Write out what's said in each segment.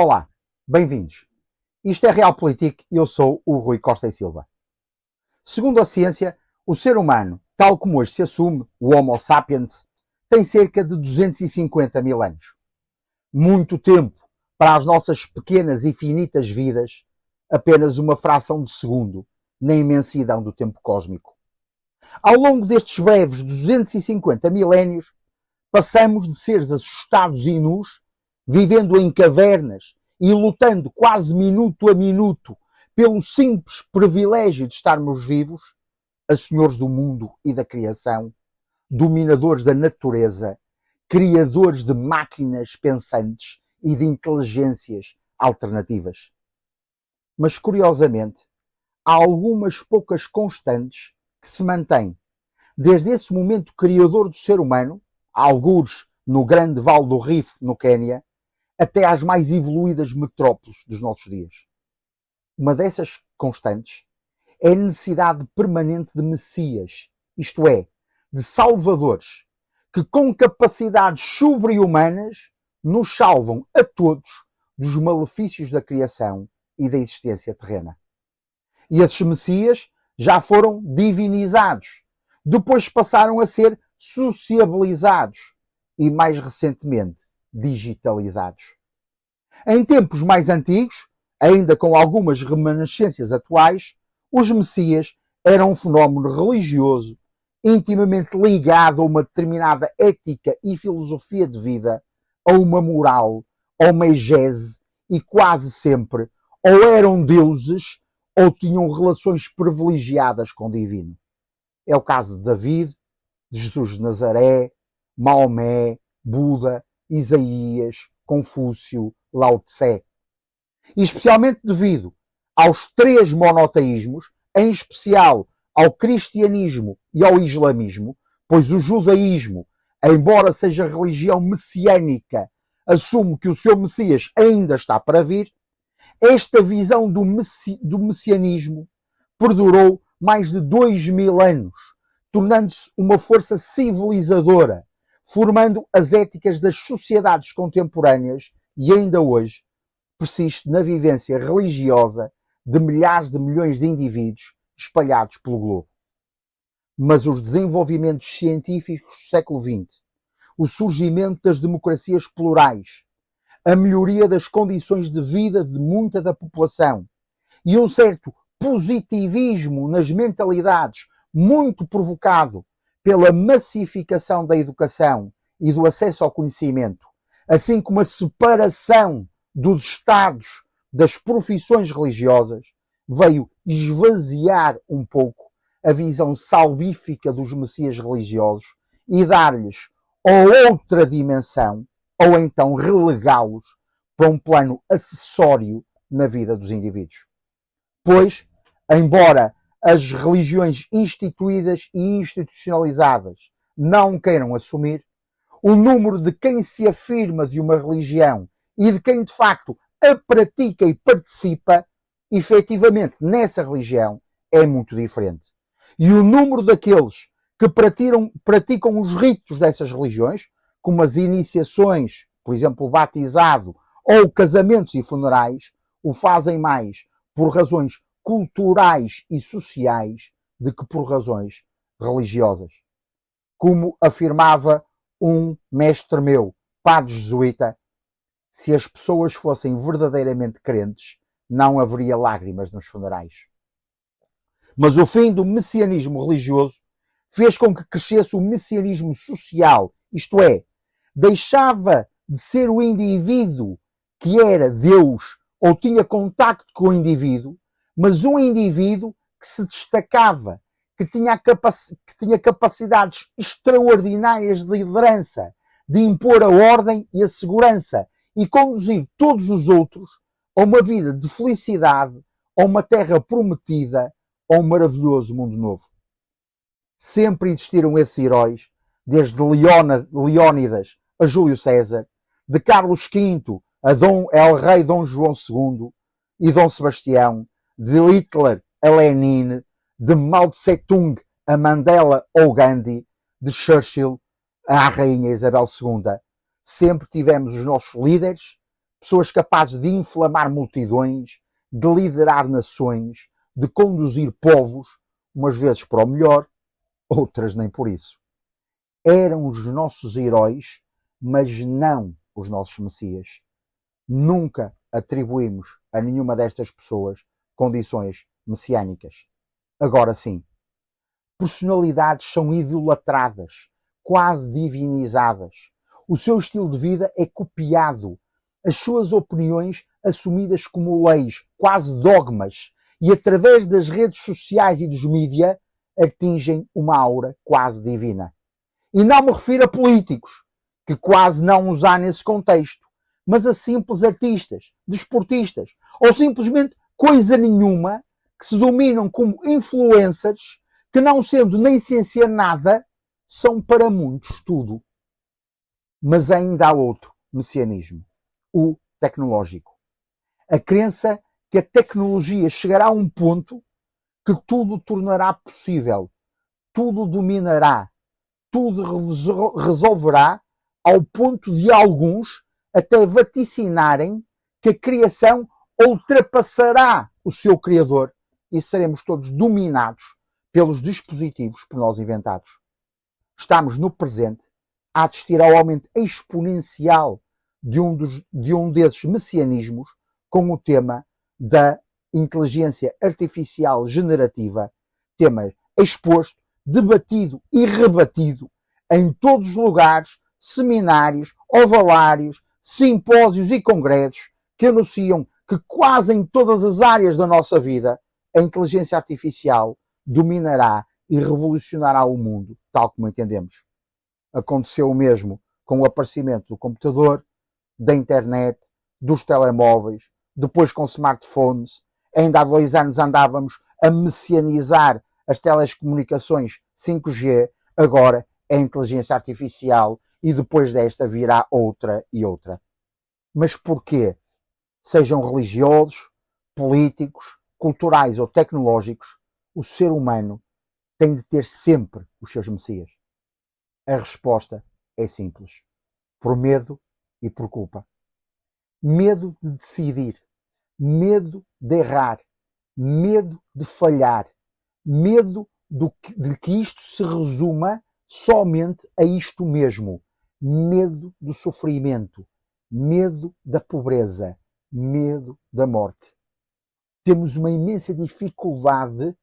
Olá, bem-vindos. Isto é Realpolitik e eu sou o Rui Costa e Silva. Segundo a ciência, o ser humano, tal como hoje se assume, o Homo sapiens, tem cerca de 250 mil anos. Muito tempo para as nossas pequenas e finitas vidas, apenas uma fração de segundo na imensidão do tempo cósmico. Ao longo destes breves 250 milénios, passamos de seres assustados e nus, vivendo em cavernas e lutando quase minuto a minuto pelo simples privilégio de estarmos vivos, a senhores do mundo e da criação, dominadores da natureza, criadores de máquinas pensantes e de inteligências alternativas. Mas, curiosamente, há algumas poucas constantes que se mantêm. Desde esse momento criador do ser humano, algures no grande Vale do Rift, no Quênia, até às mais evoluídas metrópoles dos nossos dias. Uma dessas constantes é a necessidade permanente de messias, isto é, de salvadores, que com capacidades sobre-humanas nos salvam a todos dos malefícios da criação e da existência terrena. E esses messias já foram divinizados, depois passaram a ser sociabilizados e, mais recentemente, digitalizados. Em tempos mais antigos, ainda com algumas remanescências atuais, os messias eram um fenómeno religioso intimamente ligado a uma determinada ética e filosofia de vida, a uma moral, a uma egese, e quase sempre ou eram deuses ou tinham relações privilegiadas com o divino. É o caso de David, de Jesus de Nazaré, Maomé, Buda, Isaías, Confúcio, Lao Tse. E especialmente devido aos três monoteísmos, em especial ao cristianismo e ao islamismo, pois o judaísmo, embora seja religião messiânica, assume que o seu Messias ainda está para vir, esta visão do messianismo perdurou mais de 2000 anos, tornando-se uma força civilizadora, formando as éticas das sociedades contemporâneas e ainda hoje persiste na vivência religiosa de milhares de milhões de indivíduos espalhados pelo globo. Mas os desenvolvimentos científicos do século XX, o surgimento das democracias plurais, a melhoria das condições de vida de muita da população e um certo positivismo nas mentalidades muito provocado pela massificação da educação e do acesso ao conhecimento, assim como a separação dos Estados das profissões religiosas, veio esvaziar um pouco a visão salvífica dos messias religiosos e dar-lhes ou outra dimensão, ou então relegá-los para um plano acessório na vida dos indivíduos. Pois, embora as religiões instituídas e institucionalizadas não queiram assumir, o número de quem se afirma de uma religião e de quem de facto a pratica e participa efetivamente nessa religião é muito diferente. E o número daqueles que praticam os ritos dessas religiões, como as iniciações, por exemplo, o batizado ou casamentos e funerais, o fazem mais por razões culturais e sociais do que por razões religiosas. Como afirmava um mestre meu, padre jesuíta, se as pessoas fossem verdadeiramente crentes, não haveria lágrimas nos funerais. Mas o fim do messianismo religioso fez com que crescesse o messianismo social, isto é, deixava de ser o indivíduo que era Deus ou tinha contacto com o indivíduo, mas um indivíduo que se destacava, que tinha capacidades extraordinárias de liderança, de impor a ordem e a segurança e conduzir todos os outros a uma vida de felicidade, a uma terra prometida, a um maravilhoso mundo novo. Sempre existiram esses heróis, desde Leónidas a Júlio César, de Carlos V ao rei Dom João II e Dom Sebastião, de Hitler a Lenin, de Mao Tse-tung a Mandela ou Gandhi, de Churchill à Rainha Isabel II. Sempre tivemos os nossos líderes pessoas capazes de inflamar multidões, de liderar nações, de conduzir povos, umas vezes para o melhor, outras nem por isso. Eram os nossos heróis, mas não os nossos messias. Nunca atribuímos a nenhuma destas pessoas condições messiânicas. Agora sim, personalidades são idolatradas, quase divinizadas. O seu estilo de vida é copiado, as suas opiniões assumidas como leis, quase dogmas, e através das redes sociais e dos mídia atingem uma aura quase divina. E não me refiro a políticos, que quase não os há nesse contexto, mas a simples artistas, desportistas, ou simplesmente coisa nenhuma, que se dominam como influencers, que não sendo nem ciência nada, são para muitos tudo. Mas ainda há outro messianismo, o tecnológico. A crença que a tecnologia chegará a um ponto que tudo tornará possível, tudo dominará, tudo resolverá, ao ponto de alguns até vaticinarem que a criação ultrapassará o seu criador e seremos todos dominados pelos dispositivos por nós inventados. Estamos no presente a assistir ao aumento exponencial de um desses messianismos com o tema da inteligência artificial generativa, tema exposto, debatido e rebatido em todos os lugares, seminários, ovalários, simpósios e congressos que anunciam que quase em todas as áreas da nossa vida a inteligência artificial dominará e revolucionará o mundo, tal como entendemos. Aconteceu o mesmo com o aparecimento do computador, da internet, dos telemóveis, depois com smartphones. Ainda há 2 anos andávamos a messianizar as telecomunicações 5G, agora é a inteligência artificial e depois desta virá outra e outra. Mas porquê? Sejam religiosos, políticos, culturais ou tecnológicos, o ser humano tem de ter sempre os seus messias. A resposta é simples. Por medo e por culpa. Medo de decidir, medo de errar, medo de falhar, medo de que isto se resuma somente a isto mesmo. Medo do sofrimento, medo da pobreza, medo da morte. Temos uma imensa dificuldade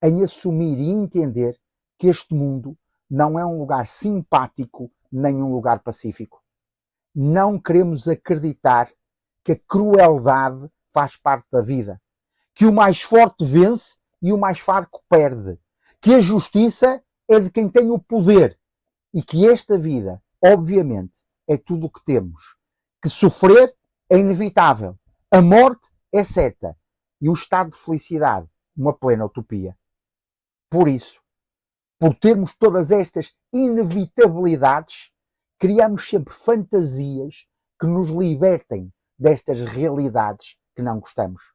em assumir e entender que este mundo não é um lugar simpático nem um lugar pacífico. Não queremos acreditar que a crueldade faz parte da vida, que o mais forte vence e o mais fraco perde, que a justiça é de quem tem o poder e que esta vida, obviamente, é tudo o que temos, que sofrer é inevitável, a morte é certa e o estado de felicidade uma plena utopia. Por isso, por termos todas estas inevitabilidades, criamos sempre fantasias que nos libertem destas realidades que não gostamos.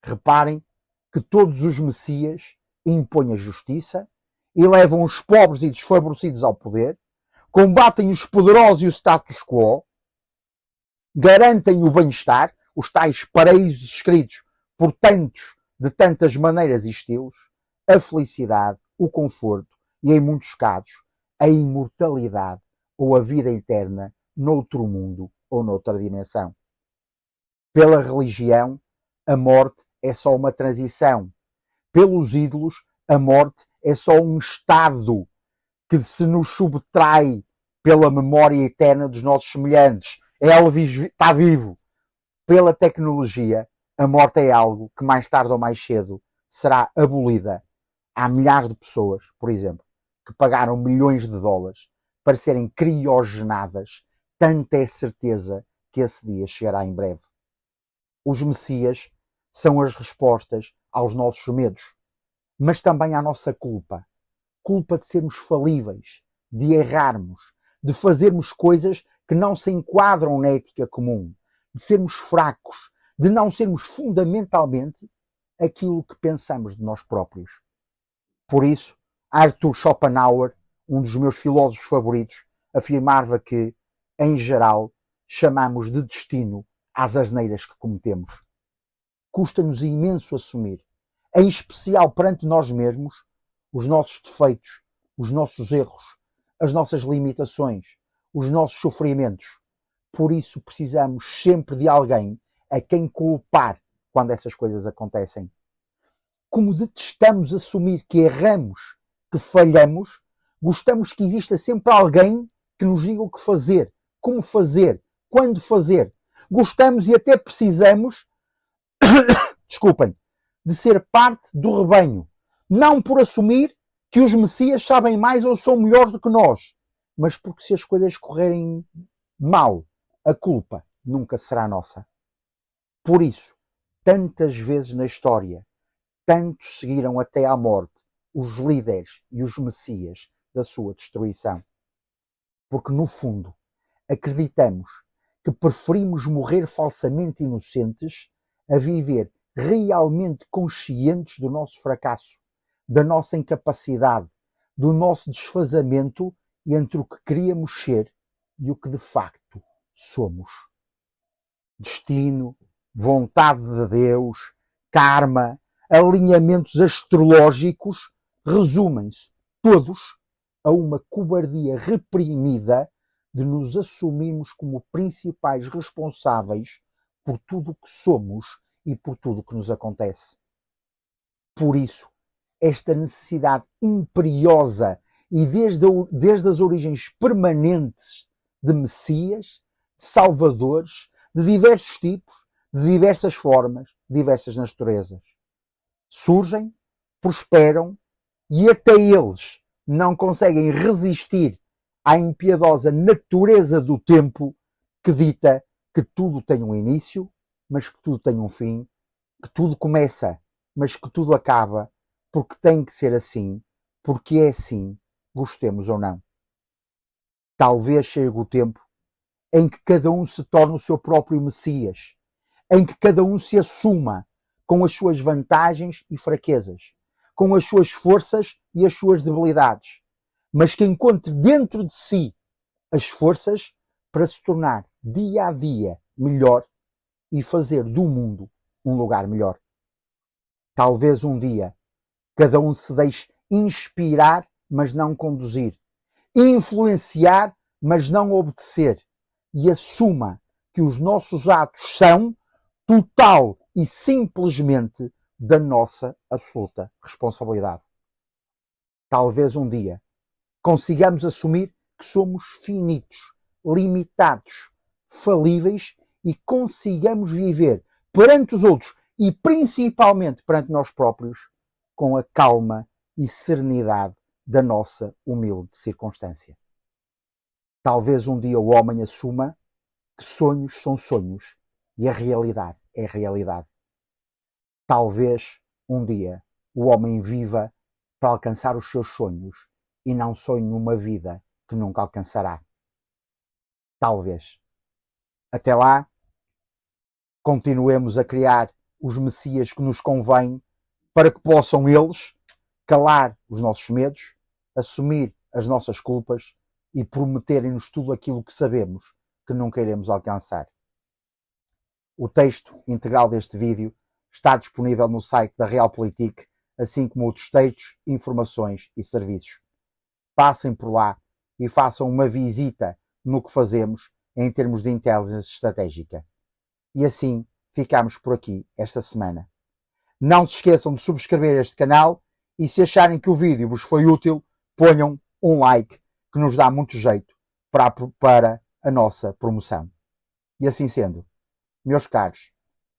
Reparem que todos os messias impõem a justiça e levam os pobres e desfavorecidos ao poder, combatem os poderosos e o status quo, garantem o bem-estar, os tais paraísos escritos por tantos, de tantas maneiras e estilos, a felicidade, o conforto e, em muitos casos, a imortalidade ou a vida eterna noutro mundo ou noutra dimensão. Pela religião, a morte é só uma transição. Pelos ídolos, a morte é só um estado que se nos subtrai pela memória eterna dos nossos semelhantes. Elvis está vivo. Pela tecnologia, a morte é algo que mais tarde ou mais cedo será abolida. Há milhares de pessoas, por exemplo, que pagaram milhões de dólares para serem criogenadas. Tanta é certeza que esse dia chegará em breve. Os messias são as respostas aos nossos medos, mas também à nossa culpa. Culpa de sermos falíveis, de errarmos, de fazermos coisas que não se enquadram na ética comum, de sermos fracos, de não sermos fundamentalmente aquilo que pensamos de nós próprios. Por isso, Arthur Schopenhauer, um dos meus filósofos favoritos, afirmava que, em geral, chamamos de destino às asneiras que cometemos. Custa-nos imenso assumir, em especial perante nós mesmos, os nossos defeitos, os nossos erros, as nossas limitações, os nossos sofrimentos. Por isso precisamos sempre de alguém a quem culpar quando essas coisas acontecem. Como detestamos assumir que erramos, que falhamos, gostamos que exista sempre alguém que nos diga o que fazer, como fazer, quando fazer. Gostamos e até precisamos, desculpem, de ser parte do rebanho. Não por assumir que os messias sabem mais ou são melhores do que nós, mas porque se as coisas correrem mal, a culpa nunca será nossa. Por isso, tantas vezes na história, tantos seguiram até à morte os líderes e os messias da sua destruição. Porque, no fundo, acreditamos que preferimos morrer falsamente inocentes a viver realmente conscientes do nosso fracasso, da nossa incapacidade, do nosso desfazamento entre o que queríamos ser e o que de facto somos. Destino, vontade de Deus, karma, alinhamentos astrológicos resumem-se todos a uma cobardia reprimida de nos assumirmos como principais responsáveis por tudo o que somos e por tudo o que nos acontece. Por isso, esta necessidade imperiosa e desde as origens permanentes de messias, de salvadores, de diversos tipos, de diversas formas, diversas naturezas. Surgem, prosperam e até eles não conseguem resistir à impiedosa natureza do tempo que dita que tudo tem um início, mas que tudo tem um fim, que tudo começa, mas que tudo acaba, porque tem que ser assim, porque é assim, gostemos ou não. Talvez chegue o tempo em que cada um se torne o seu próprio Messias, em que cada um se assuma com as suas vantagens e fraquezas, com as suas forças e as suas debilidades, mas que encontre dentro de si as forças para se tornar dia a dia melhor e fazer do mundo um lugar melhor. Talvez um dia cada um se deixe inspirar, mas não conduzir, influenciar, mas não obedecer, e assuma que os nossos atos são total e simplesmente da nossa absoluta responsabilidade. Talvez um dia consigamos assumir que somos finitos, limitados, falíveis e consigamos viver perante os outros e principalmente perante nós próprios com a calma e serenidade da nossa humilde circunstância. Talvez um dia o homem assuma que sonhos são sonhos e a realidade é realidade. Talvez um dia o homem viva para alcançar os seus sonhos e não sonhe uma vida que nunca alcançará. Talvez. Até lá, continuemos a criar os messias que nos convém para que possam eles calar os nossos medos, assumir as nossas culpas e prometerem-nos tudo aquilo que sabemos que nunca iremos alcançar. O texto integral deste vídeo está disponível no site da Realpolitik, assim como outros textos, informações e serviços. Passem por lá e façam uma visita no que fazemos em termos de inteligência estratégica. E assim ficamos por aqui esta semana. Não se esqueçam de subscrever este canal e se acharem que o vídeo vos foi útil, ponham um like que nos dá muito jeito para a nossa promoção. E assim sendo, meus caros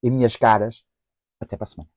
e minhas caras, até para a semana.